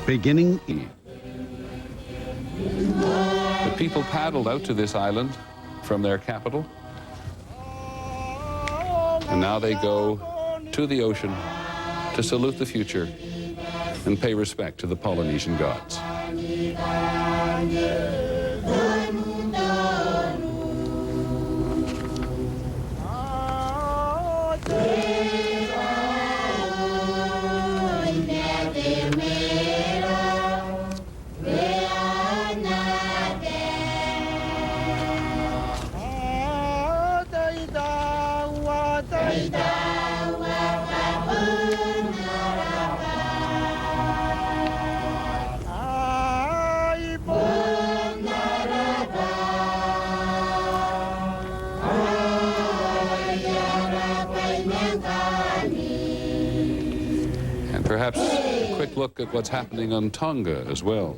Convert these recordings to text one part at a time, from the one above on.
beginning. The people paddled out to this island from their capital, and now they go to the ocean to salute the future and pay respect to the Polynesian gods. And perhaps a quick look at what's happening on Tonga as well.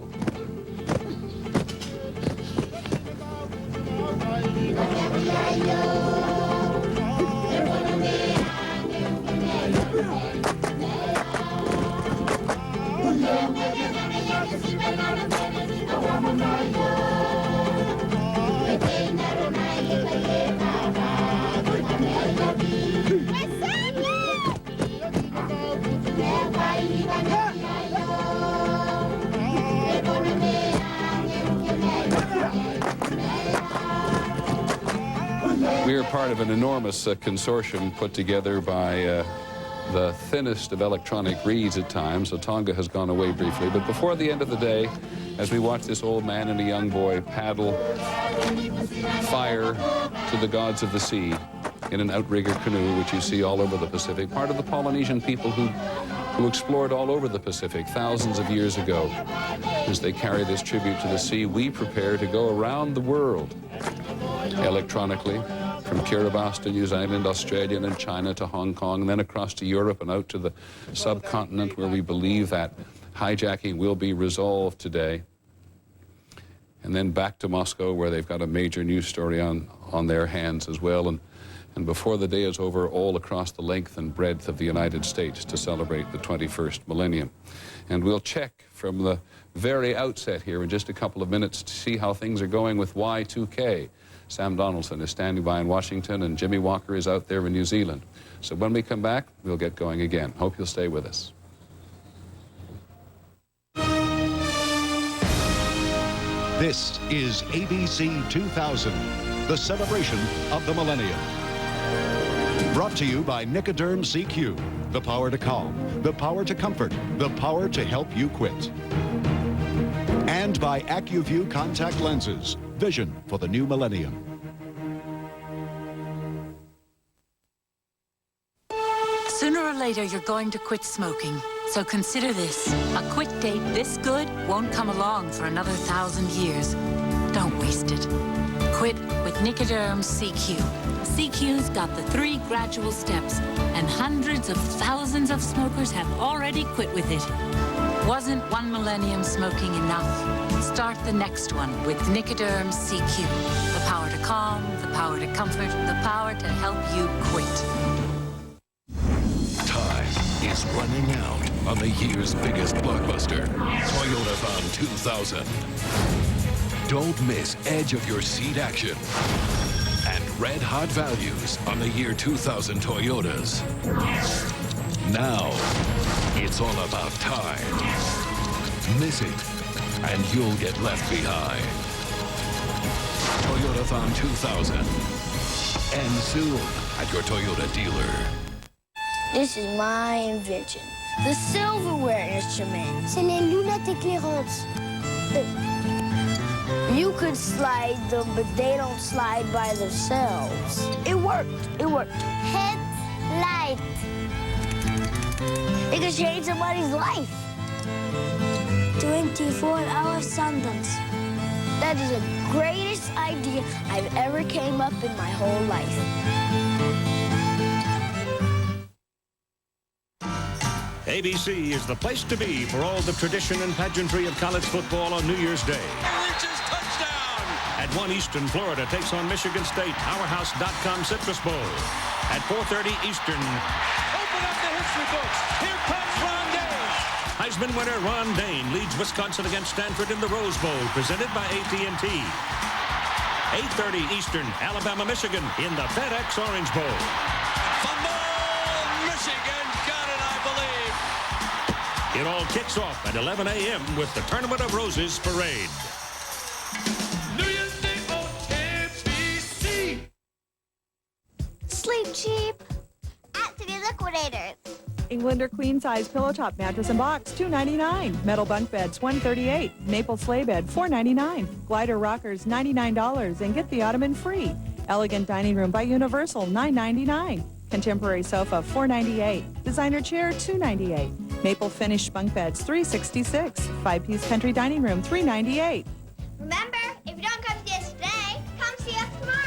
We are part of an enormous consortium put together by the thinnest of electronic reeds at times, so Tonga has gone away briefly. But before the end of the day, as we watch this old man and a young boy paddle fire to the gods of the sea in an outrigger canoe, which you see all over the Pacific, part of the Polynesian people who explored all over the Pacific thousands of years ago. As they carry this tribute to the sea, we prepare to go around the world electronically, from Kiribati to New Zealand, Australia, and China to Hong Kong, and then across to Europe and out to the subcontinent, where we believe that hijacking will be resolved today. And then back to Moscow, where they've got a major news story on their hands as well. And before the day is over, all across the length and breadth of the United States to celebrate the 21st millennium. And we'll check from the very outset here in just a couple of minutes to see how things are going with Y2K. Sam Donaldson is standing by in Washington, and Jimmy Walker is out there in New Zealand. So when we come back, we'll get going again. Hope you'll stay with us. This is ABC 2000, the celebration of the millennium. Brought to you by Nicoderm CQ, the power to calm, the power to comfort, the power to help you quit. And by AccuView contact lenses, vision for the new millennium. Sooner or later, you're going to quit smoking. So consider this. A quit date this good won't come along for another 1,000 years. Don't waste it. Quit with Nicoderm CQ. CQ's got the 3 gradual steps, and hundreds of thousands of smokers have already quit with it. Wasn't 1 millennium smoking enough? Start the next one with Nicoderm CQ. The power to calm, the power to comfort, the power to help you quit. Time is running out on the year's biggest blockbuster, Toyotathon 2000. Don't miss edge of your seat action and red-hot values on the year 2000 Toyotas. Now, it's all about time. Miss it, and you'll get left behind. Toyotathon 2000. And soon at your Toyota dealer. This is my invention. The silverware instrument. C'est les lunettes éclairantes. You could slide them, but they don't slide by themselves. It worked. It worked. Headlight. It could change somebody's life. 24-hour sundance. That is the greatest idea I've ever came up in my whole life. ABC is the place to be for all the tradition and pageantry of college football on New Year's Day. Reaches touchdown! At 1 Eastern, Florida takes on Michigan State, Powerhouse.com Citrus Bowl. At 4:30 Eastern, Open up the history books. Here comes Ron Day. Heisman winner Ron Dane leads Wisconsin against Stanford in the Rose Bowl, presented by AT&T. 8:30 Eastern, Alabama, Michigan in the FedEx Orange Bowl. Fumble! Michigan got it, I believe. It all kicks off at 11 a.m. with the Tournament of Roses parade. New Year's Day on ABC. Sleep cheap at City Liquidators. Englander queen size pillow top mattress and box $2.99. Metal bunk beds $138. Maple sleigh bed $4.99. Glider rockers $99 and get the ottoman free. Elegant dining room by Universal $9.99. Contemporary sofa $4.98. Designer chair $2.98. Maple finish bunk beds $3.66. 5-piece country dining room $3.98. Remember, if you don't come see us today, come see us tomorrow.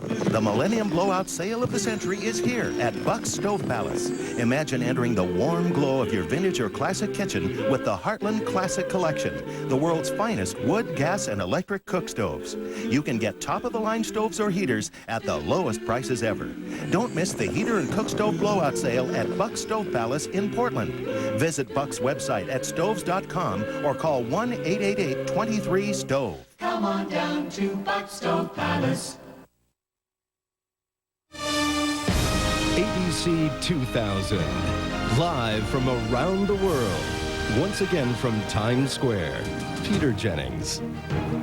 The Millennium Blowout Sale of the Century is here at Buck's Stove Palace. Imagine entering the warm glow of your vintage or classic kitchen with the Heartland Classic Collection, the world's finest wood, gas, and electric cook stoves. You can get top-of-the-line stoves or heaters at the lowest prices ever. Don't miss the heater and cook stove blowout sale at Buck's Stove Palace in Portland. Visit Buck's website at stoves.com or call 1-888-23-STOVE. Come on down to Buck's Stove Palace. ABC 2000, live from around the world. Once again from Times Square, Peter Jennings.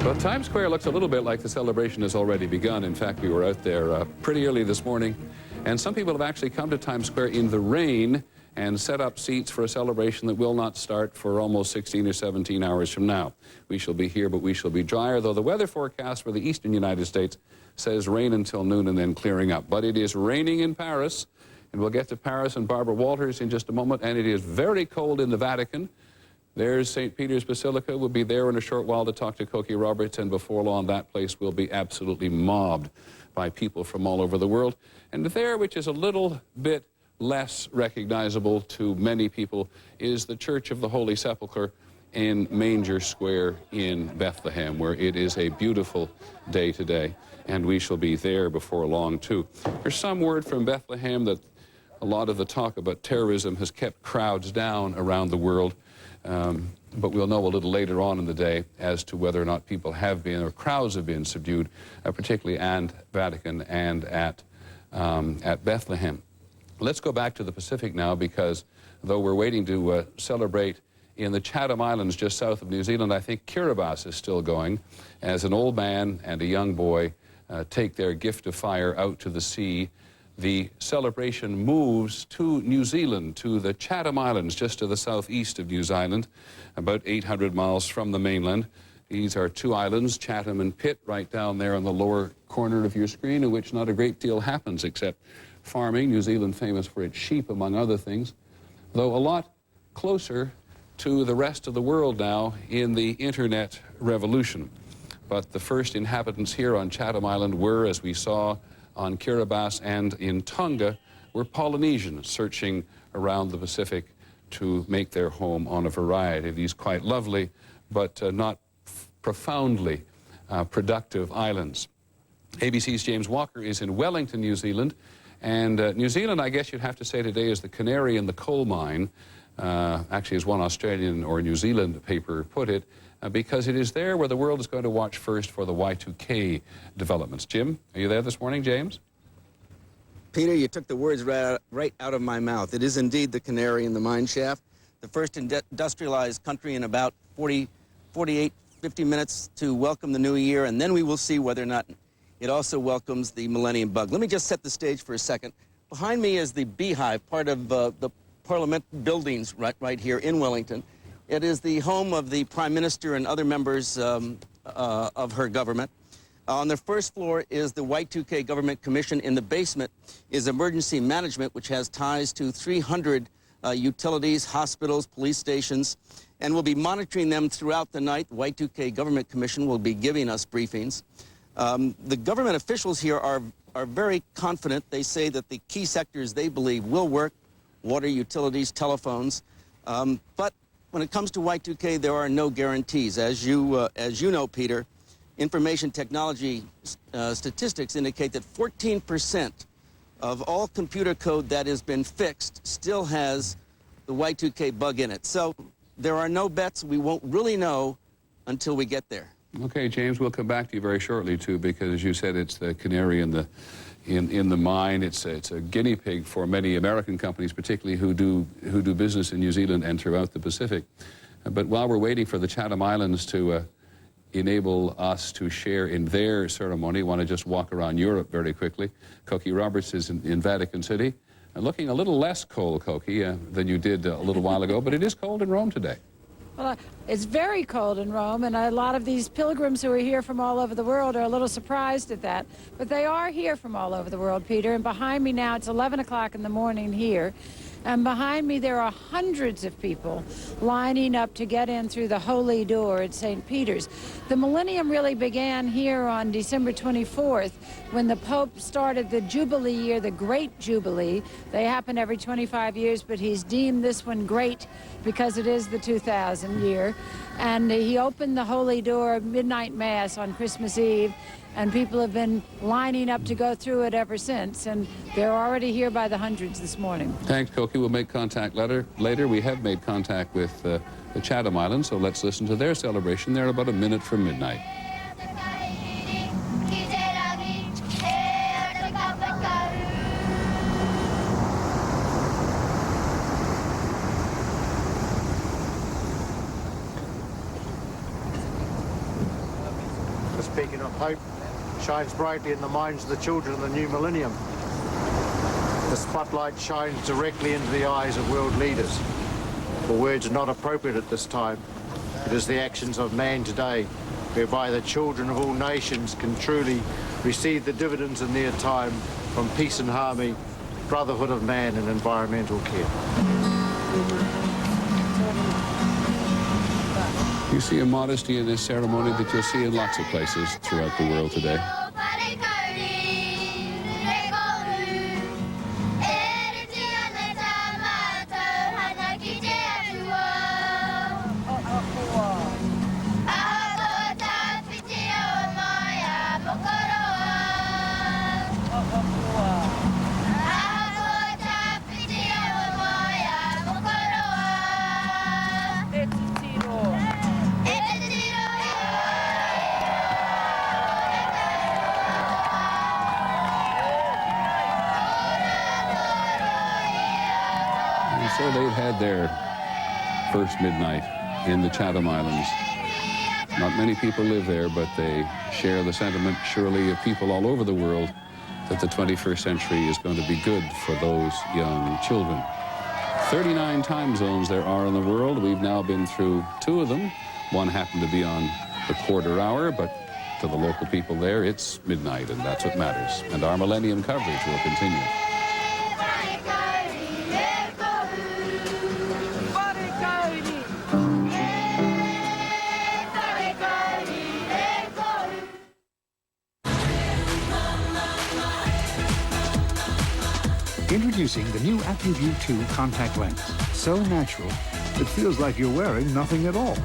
Well, Times Square looks a little bit like the celebration has already begun. In fact, we were out there pretty early this morning, and some people have actually come to Times Square in the rain and set up seats for a celebration that will not start for almost 16 or 17 hours from now. We shall be here, but we shall be drier, though the weather forecast for the eastern United States says rain until noon and then clearing up. But it is raining in Paris, and we'll get to Paris and Barbara Walters in just a moment, and it is very cold in the Vatican. There's St. Peter's Basilica. We'll be there in a short while to talk to Cokie Roberts, and before long, that place will be absolutely mobbed by people from all over the world. And there, which is a little bit less recognizable to many people, is the Church of the Holy Sepulchre in Manger Square in Bethlehem, where it is a beautiful day today, and we shall be there before long, too. There's some word from Bethlehem that a lot of the talk about terrorism has kept crowds down around the world, but we'll know a little later on in the day as to whether or not people have been, or crowds have been subdued, particularly at Vatican and at Bethlehem. Let's go back to the Pacific now, because though we're waiting to celebrate in the Chatham Islands just south of New Zealand, I think Kiribati is still going, as an old man and a young boy take their gift of fire out to the sea. The celebration moves to New Zealand, to the Chatham Islands, just to the southeast of New Zealand, about 800 miles from the mainland. These are two islands, Chatham and Pitt, right down there on the lower corner of your screen, in which not a great deal happens except farming. New Zealand famous for its sheep, among other things, though a lot closer to the rest of the world now in the internet revolution. But the first inhabitants here on Chatham Island were, as we saw on Kiribati and in Tonga, were Polynesians searching around the Pacific to make their home on a variety of these quite lovely but not profoundly productive islands. ABC's James Walker is in Wellington, New Zealand, and New Zealand, I guess you'd have to say today, is the canary in the coal mine, actually as one Australian or New Zealand paper put it, because it is there where the world is going to watch first for the Y2K developments. Jim, are you there this morning, James? Peter, you took the words right out of my mouth. It is indeed the canary in the mine shaft, the first industrialized country in about 48, 50 minutes to welcome the new year, and then we will see whether or not it also welcomes the millennium bug. Let me just set the stage for a second. Behind me is the Beehive, part of the Parliament buildings right here in Wellington. It is the home of the Prime Minister and other members of her government. On the first floor is the Y2K Government Commission. In the basement is Emergency Management, which has ties to 300 utilities, hospitals, police stations, and we'll be monitoring them throughout the night. The Y2K Government Commission will be giving us briefings. The government officials here are very confident. They say that the key sectors they believe will work: water, utilities, telephones. But when it comes to Y2K, there are no guarantees. As you know, Peter, information technology statistics indicate that 14% of all computer code that has been fixed still has the Y2K bug in it. So there are no bets. We won't really know until we get there. Okay, James, we'll come back to you very shortly, too, because as you said, it's the canary in the mine. It's a guinea pig for many American companies, particularly who do business in New Zealand and throughout the Pacific. But while we're waiting for the Chatham Islands to enable us to share in their ceremony, I want to just walk around Europe very quickly. Cokie Roberts is in Vatican City, looking a little less cold, Cokie, than you did a little while ago, but it is cold in Rome today. Well, it's very cold in Rome, and a lot of these pilgrims who are here from all over the world are a little surprised at that. But they are here from all over the world, Peter, and behind me now, it's 11 o'clock in the morning here, and behind me there are hundreds of people lining up to get in through the Holy Door at St. Peter's. The millennium really began here on December 24th when the Pope started the Jubilee year, the Great Jubilee. They happen every 25 years, but he's deemed this one great because it is the 2000 year. And he opened the Holy Door midnight mass on Christmas Eve, and people have been lining up to go through it ever since, and they're already here by the hundreds this morning. Thanks, Cokie. We'll make contact later. We have made contact with the Chatham Islands, so let's listen to their celebration. They're about a minute from midnight. Speaking of hope, shines brightly in the minds of the children of the new millennium. The spotlight shines directly into the eyes of world leaders. For words are not appropriate at this time. It is the actions of man today, whereby the children of all nations can truly receive the dividends in their time from peace and harmony, brotherhood of man and environmental care. You see a modesty in this ceremony that you'll see in lots of places throughout the world today. So they've had their first midnight in the Chatham Islands. Not many people live there, but they share the sentiment, surely, of people all over the world that the 21st century is going to be good for those young children. 39 time zones there are in the world. We've now been through 2 of them. One happened to be on the quarter hour, but to the local people there, it's midnight, and that's what matters. And our millennium coverage will continue. Introducing the new AccuView 2 contact lens. So natural, it feels like you're wearing nothing at all.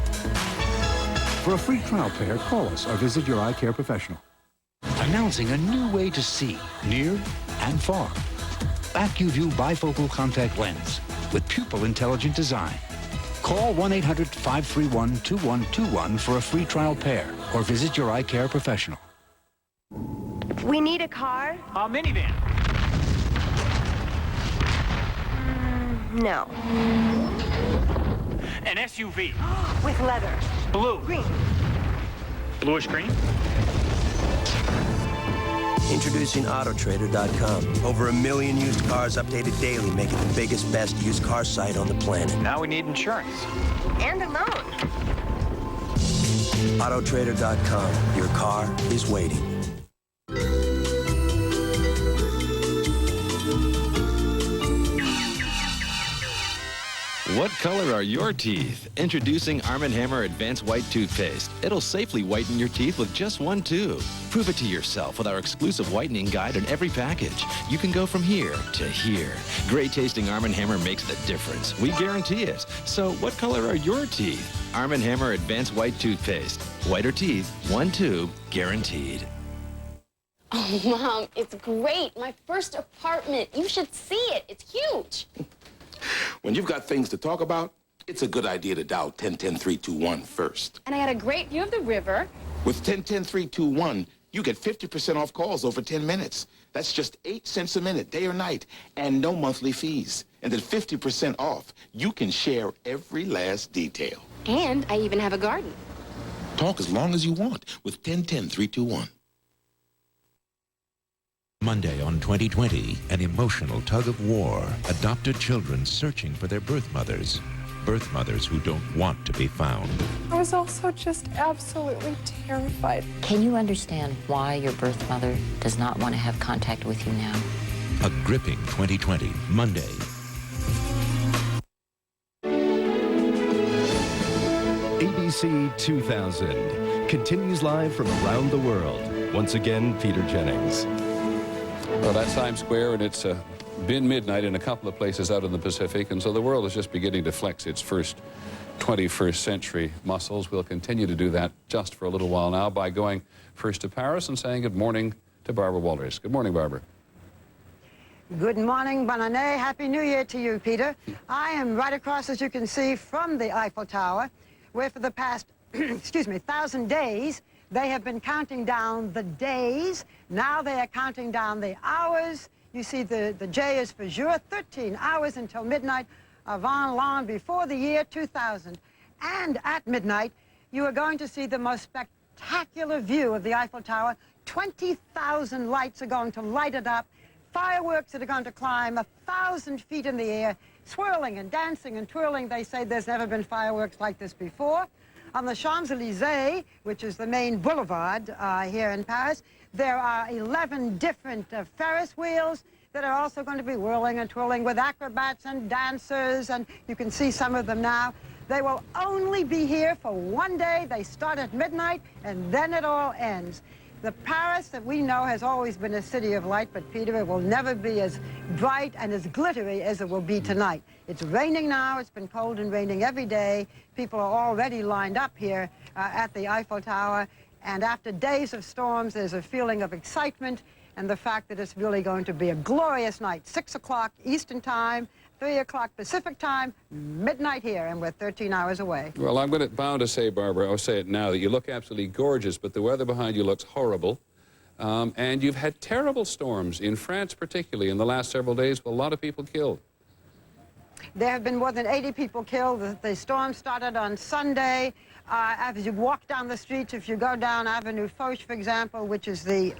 For a free trial pair, call us or visit your eye care professional. Announcing a new way to see, near and far. AccuView bifocal contact lens with pupil intelligent design. Call 1-800-531-2121 for a free trial pair or visit your eye care professional. We need a car? A minivan. No. An SUV. With leather. Blue. Green. Bluish green. Introducing Autotrader.com. Over 1 million used cars updated daily, make it the biggest, best used car site on the planet. Now we need insurance. And a loan. Autotrader.com. Your car is waiting. What color are your teeth? Introducing Arm & Hammer Advanced White Toothpaste. It'll safely whiten your teeth with just 1 tube. Prove it to yourself with our exclusive whitening guide on every package. You can go from here to here. Great tasting Arm & Hammer makes the difference. We guarantee it. So what color are your teeth? Arm & Hammer Advanced White Toothpaste. Whiter teeth, 1 tube, guaranteed. Oh, Mom, it's great. My first apartment. You should see it. It's huge. When you've got things to talk about, it's a good idea to dial 10-10-321 first. And I got a great view of the river. With 10-10-321, you get 50% off calls over 10 minutes. That's just 8 cents a minute, day or night, and no monthly fees. And then 50% off. You can share every last detail. And I even have a garden. Talk as long as you want with 10-10-321. Monday on 2020, an emotional tug of war. Adopted children searching for their birth mothers who don't want to be found. I was also just absolutely terrified. Can you understand why your birth mother does not want to have contact with you now? A gripping 2020, Monday. ABC 2000 continues live from around the world. Once again, Peter Jennings. Well, that's Times Square, and it's been midnight in a couple of places out in the Pacific, and so the world is just beginning to flex its first 21st century muscles. We'll continue to do that just for a little while now by going first to Paris and saying good morning to Barbara Walters. Good morning, Barbara. Good morning, bonne année, Happy New Year to you, Peter. I am right across, as you can see, from the Eiffel Tower, where for the past, 1,000 days, they have been counting down the days. Now they are counting down the hours. You see the J is for jour, 13 hours until midnight, avant l'an, before the year 2000. And at midnight, you are going to see the most spectacular view of the Eiffel Tower. 20,000 lights are going to light it up. Fireworks that are going to climb 1,000 feet in the air, swirling and dancing and twirling. They say there's never been fireworks like this before. On the Champs-Élysées, which is the main boulevard here in Paris, there are 11 different Ferris wheels that are also going to be whirling and twirling with acrobats and dancers, and you can see some of them now. They will only be here for one day. They start at midnight, and then it all ends. The Paris that we know has always been a city of light, but Peter, it will never be as bright and as glittery as it will be tonight. It's raining now. It's been cold and raining every day. People are already lined up here at the Eiffel Tower. And after days of storms, there's a feeling of excitement and the fact that it's really going to be a glorious night. 6 o'clock Eastern Time, 3 o'clock Pacific Time, midnight here, and we're 13 hours away. Well, I'm bound to say, Barbara, I'll say it now, that you look absolutely gorgeous, but the weather behind you looks horrible. And you've had terrible storms, in France particularly, in the last several days, with a lot of people killed. There have been more than 80 people killed. The storm started on Sunday. As you walk down the streets, if you go down Avenue Foch, for example, which is the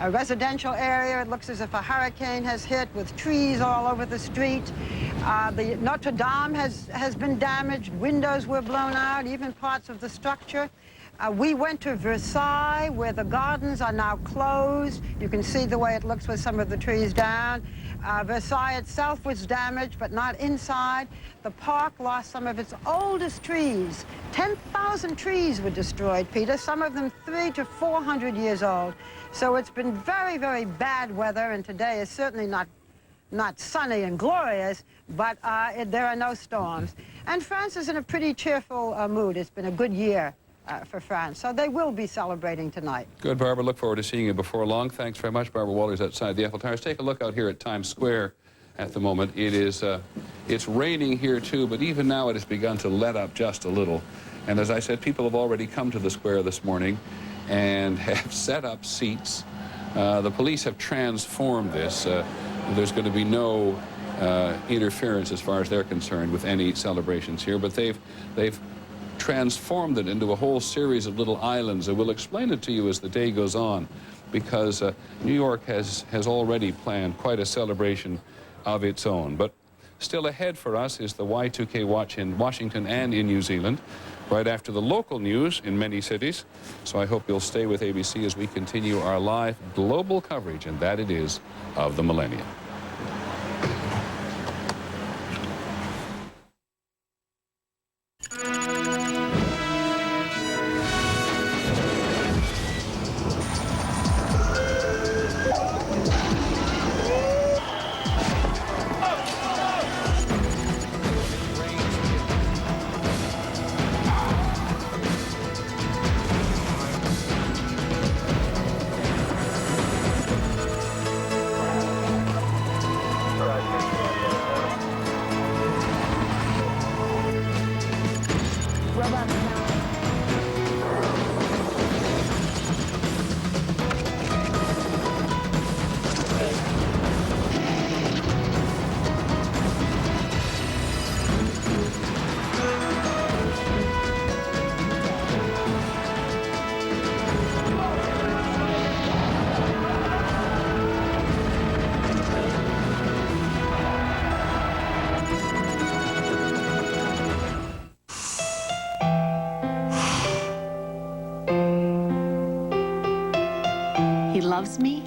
residential area, it looks as if a hurricane has hit with trees all over the street. The Notre Dame has been damaged. Windows were blown out, even parts of the structure. We went to Versailles, where the gardens are now closed. You can see the way it looks with some of the trees down. Versailles itself was damaged, but not inside. The park lost some of its oldest trees. 10,000 trees were destroyed, Peter, some of them 300 to 400 years old. So it's been very, very bad weather, and today is certainly not sunny and glorious, but there are no storms. And France is in a pretty cheerful mood. It's been a good year for France, so they will be celebrating tonight. Good, Barbara. Look forward to seeing you before long. Thanks very much, Barbara Walters, outside the Eiffel Tower. Let's take a look out here at Times Square at the moment. It's raining here too, but even now it has begun to let up just a little. And as I said, people have already come to the square this morning and have set up seats. The police have transformed this. There's going to be no interference as far as they're concerned with any celebrations here, but they've transformed it into a whole series of little islands, and we'll explain it to you as the day goes on, because New York has already planned quite a celebration of its own. But still ahead for us is the Y2K watch in Washington and in New Zealand, right after the local news in many cities. So I hope you'll stay with ABC as we continue our live global coverage, and that it is, of the millennium. rub on the counter. He loves me.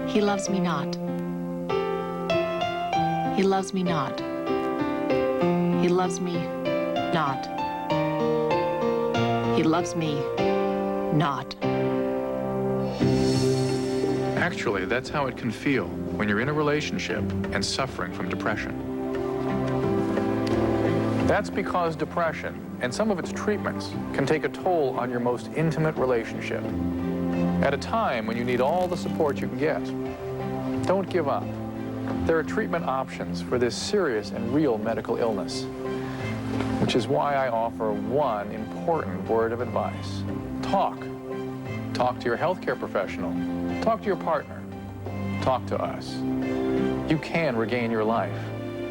He loves me not. He loves me not. He loves me not. He loves me not. Actually, that's how it can feel when you're in a relationship and suffering from depression. That's because depression and some of its treatments can take a toll on your most intimate relationship. At a time when you need all the support you can get. Don't give up. There are treatment options for this serious and real medical illness, which is why I offer one important word of advice. Talk. Talk to your healthcare professional. Talk to your partner. Talk to us. You can regain your life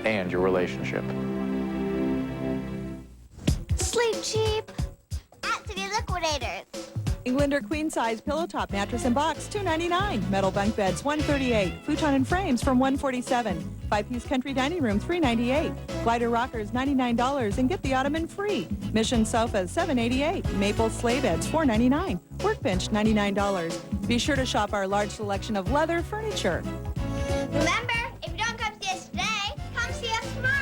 and your relationship. Sleep cheap at City Liquidators. Englander queen size pillow top mattress and box $2.99. Metal bunk beds $138. Futon and frames from $147. 5-piece country dining room $398. Glider rockers $99 and get the ottoman free. Mission sofas $788. Maple sleigh beds $499. Workbench $99. Be sure to shop our large selection of leather furniture. Remember, if you don't come see us today, come see us tomorrow.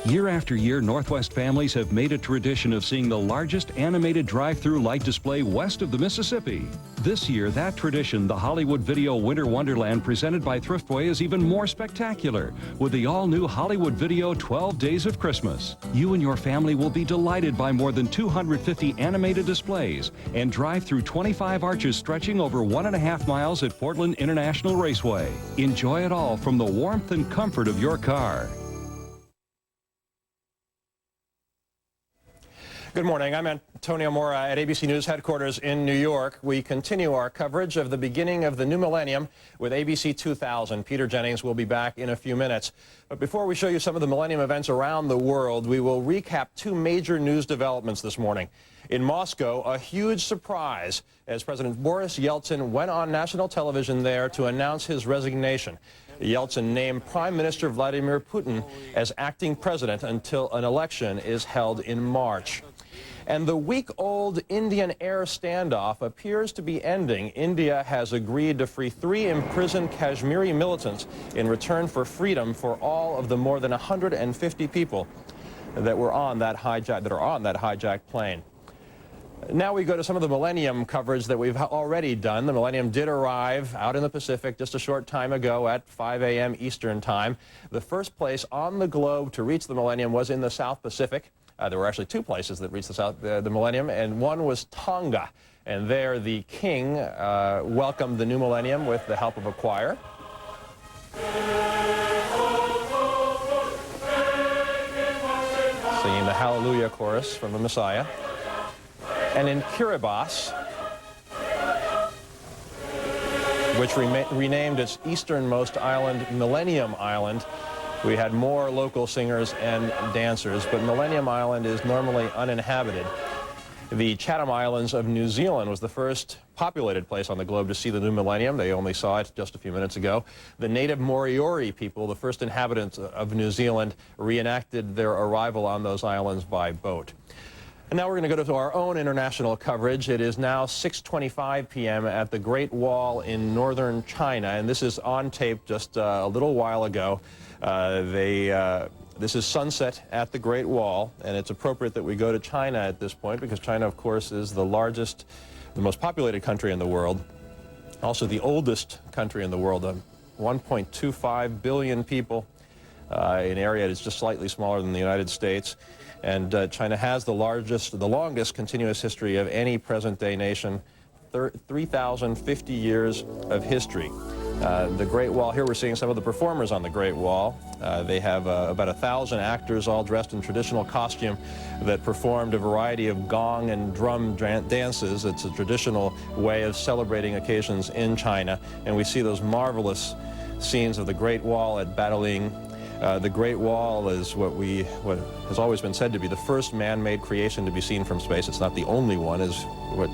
Year after year, Northwest families have made a tradition of seeing the largest animated drive-through light display west of the Mississippi. This year, that tradition, the Hollywood Video Winter Wonderland presented by Thriftway, is even more spectacular with the all-new Hollywood Video 12 Days of Christmas. You and your family will be delighted by more than 250 animated displays and drive through 25 arches stretching over 1.5 miles at Portland International Raceway. Enjoy it all from the warmth and comfort of your car. Good morning. I'm Antonio Mora at ABC News headquarters in New York. We continue our coverage of the beginning of the new millennium with ABC 2000. Peter Jennings will be back in a few minutes. But before we show you some of the millennium events around the world, we will recap two major news developments this morning. In Moscow, a huge surprise as President Boris Yeltsin went on national television there to announce his resignation. Yeltsin named Prime Minister Vladimir Putin as acting president until an election is held in March. And the week-old Indian air standoff appears to be ending. India has agreed to free 3 imprisoned Kashmiri militants in return for freedom for all of the more than 150 people that were on that hijacked plane. Now we go to some of the Millennium coverage that we've already done. The Millennium did arrive out in the Pacific just a short time ago at 5 a.m. Eastern Time. The first place on the globe to reach the Millennium was in the South Pacific. There were actually 2 places that reached the Millennium, and one was Tonga. And there the king welcomed the new Millennium with the help of a choir. Singing the Hallelujah chorus from the Messiah. And in Kiribati, which renamed its easternmost island Millennium Island, we had more local singers and dancers, but Millennium Island is normally uninhabited. The Chatham Islands of New Zealand was the first populated place on the globe to see the new millennium. They only saw it just a few minutes ago. The native Moriori people, the first inhabitants of New Zealand, reenacted their arrival on those islands by boat. And now we're going to go to our own international coverage. It is now 6:25 p.m. at the Great Wall in northern China, and this is on tape just a little while ago. This is sunset at the Great Wall, and it's appropriate that we go to China at this point because China, of course, is the largest, the most populated country in the world, also the oldest country in the world, 1.25 billion people, an area that is just slightly smaller than the United States. And China has the longest continuous history of any present-day nation, 3,050 years of history. The Great Wall, here we're seeing some of the performers on the Great Wall. They have about 1,000 actors all dressed in traditional costume that performed a variety of gong and drum dances. It's a traditional way of celebrating occasions in China. And we see those marvelous scenes of the Great Wall at Badaling. The Great Wall is what has always been said to be the first man-made creation to be seen from space. It's not the only one, is what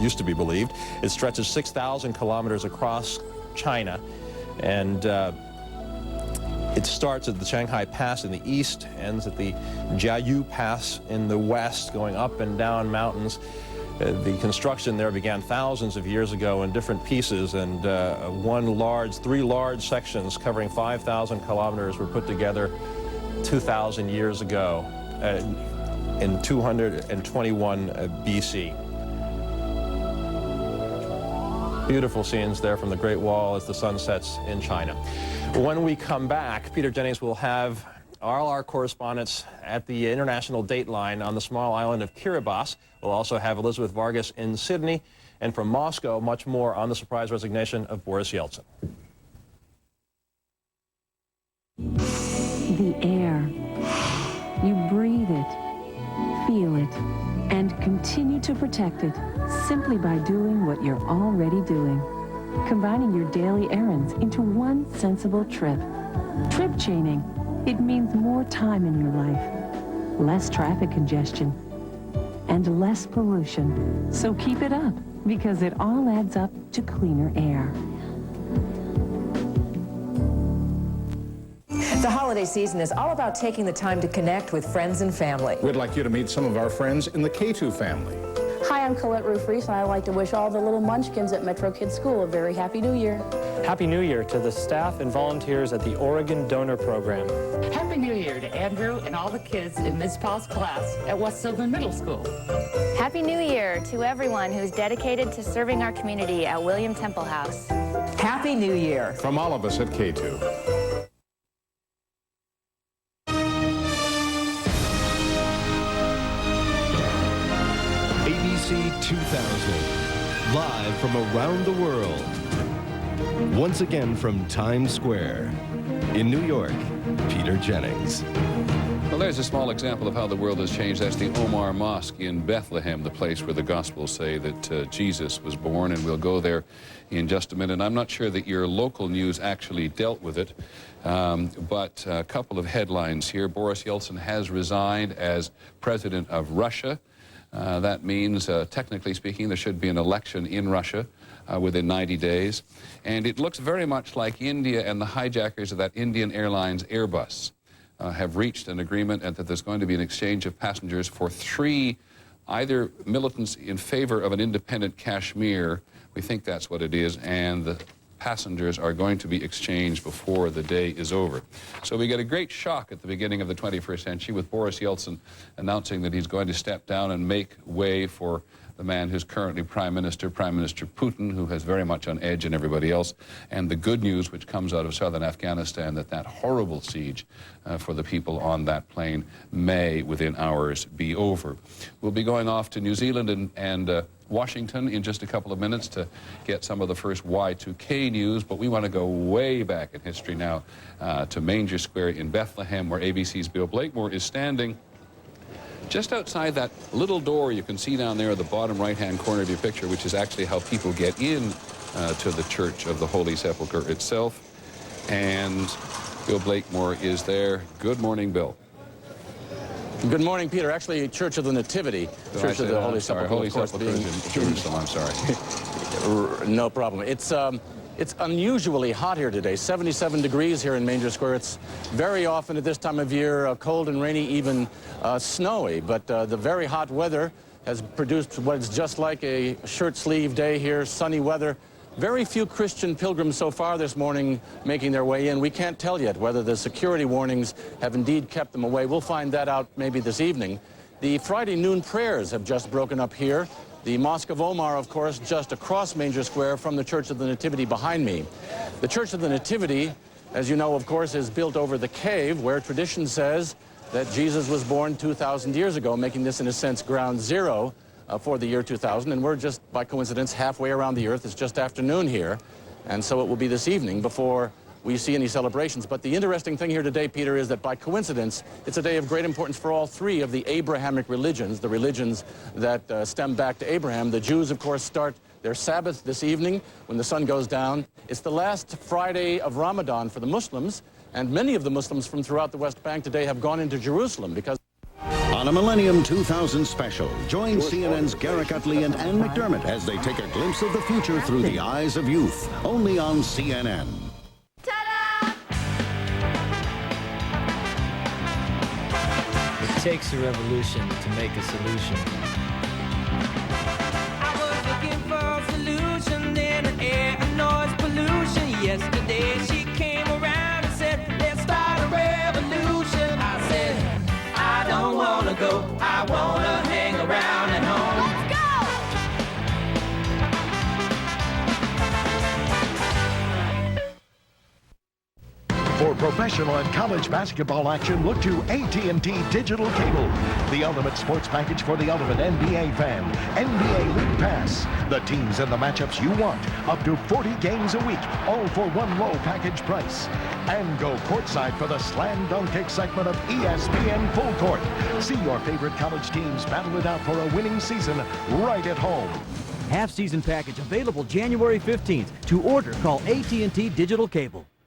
used to be believed. It stretches 6,000 kilometers across China, and it starts at the Shanghai Pass in the east, ends at the Jiayu Pass in the west, going up and down mountains. The construction there began thousands of years ago in different pieces, and three large sections covering 5,000 kilometers were put together 2,000 years ago in 221 BC. Beautiful scenes there from the Great Wall as the sun sets in China. When we come back, Peter Jennings will have all our correspondents at the international dateline on the small island of Kiribati. We'll also have Elizabeth Vargas in Sydney. And from Moscow, much more on the surprise resignation of Boris Yeltsin. The air. You breathe it, feel it, and continue to protect it simply by doing what you're already doing. Combining your daily errands into one sensible trip. Trip chaining. It means more time in your life, less traffic congestion, and less pollution. So keep it up, because it all adds up to cleaner air. The holiday season is all about taking the time to connect with friends and family. We'd like you to meet some of our friends in the K2 family. Hi, I'm Colette Roof-Reese, and I'd like to wish all the little munchkins at Metro Kids School a very Happy New Year. Happy New Year to the staff and volunteers at the Oregon Donor Program. Happy New Year to Andrew and all the kids in Ms. Paul's class at West Sylvan Middle School. Happy New Year to everyone who's dedicated to serving our community at William Temple House. Happy New Year. From all of us at K2. ABC 2000, live from around the world. Once again from Times Square. In New York, Peter Jennings. Well, there's a small example of how the world has changed. That's the Omar Mosque in Bethlehem, the place where the Gospels say that Jesus was born, and we'll go there in just a minute. I'm not sure that your local news actually dealt with it, but a couple of headlines here. Boris Yeltsin has resigned as president of Russia. That means, technically speaking, there should be an election in Russia within 90 days. And it looks very much like India and the hijackers of that Indian Airlines Airbus have reached an agreement, and that there's going to be an exchange of passengers for 3 either militants in favor of an independent Kashmir, we think that's what it is, and the passengers are going to be exchanged before the day is over. So we get a great shock at the beginning of the 21st century with Boris Yeltsin announcing that he's going to step down and make way for the man who's currently Prime Minister Putin, who has very much on edge, and everybody else. And the good news which comes out of southern Afghanistan, that horrible siege for the people on that plane may, within hours, be over. We'll be going off to New Zealand and Washington in just a couple of minutes to get some of the first Y2K news, but we want to go way back in history now to Manger Square in Bethlehem, where ABC's Bill Blakemore is standing just outside that little door you can see down there at the bottom right-hand corner of your picture, which is actually how people get in to the Church of the Holy Sepulchre itself. And Bill Blakemore is there. Good morning, Bill. Good morning, Peter. Actually, Church of the Nativity. Church of the Holy Sepulchre. Holy Sepulchre is in Jerusalem, I'm sorry. No problem. It's unusually hot here today, 77 degrees here in Manger Square. It's very often at this time of year cold and rainy, even snowy, but the very hot weather has produced what is just like a shirt-sleeve day here, sunny weather. Very few Christian pilgrims so far this morning making their way in. We can't tell yet whether the security warnings have indeed kept them away. We'll find that out maybe this evening. The Friday noon prayers have just broken up here. The Mosque of Omar, of course, just across Manger Square from the Church of the Nativity behind me. The Church of the Nativity, as you know, of course, is built over the cave where tradition says that Jesus was born 2,000 years ago, making this, in a sense, ground zero for the year 2000. And we're just, by coincidence, halfway around the earth. It's just afternoon here. And so it will be this evening before we see any celebrations. But the interesting thing here today, Peter, is that by coincidence, it's a day of great importance for all three of the Abrahamic religions, the religions that stem back to Abraham. The Jews, of course, start their Sabbath this evening when the sun goes down. It's the last Friday of Ramadan for the Muslims, and many of the Muslims from throughout the West Bank today have gone into Jerusalem because... On a Millennium 2000 special, join CNN's Garrick Utley and Ann McDermott as they take a glimpse of the future through the eyes of youth, only on CNN. It takes a revolution to make a solution. I was looking for a solution in an air and noise pollution. Yesterday she came around and said, let's start a revolution. I said, I don't want to go, I want to hang around at home. Let's go! For professional and college basketball action, look to AT&T Digital Cable, the ultimate sports package for the ultimate NBA fan. NBA League Pass, the teams and the matchups you want, up to 40 games a week, all for one low package price. And go courtside for the slam dunk excitement of ESPN Full Court. See your favorite college teams battle it out for a winning season right at home. Half-season package available January 15th. To order, call AT&T Digital Cable.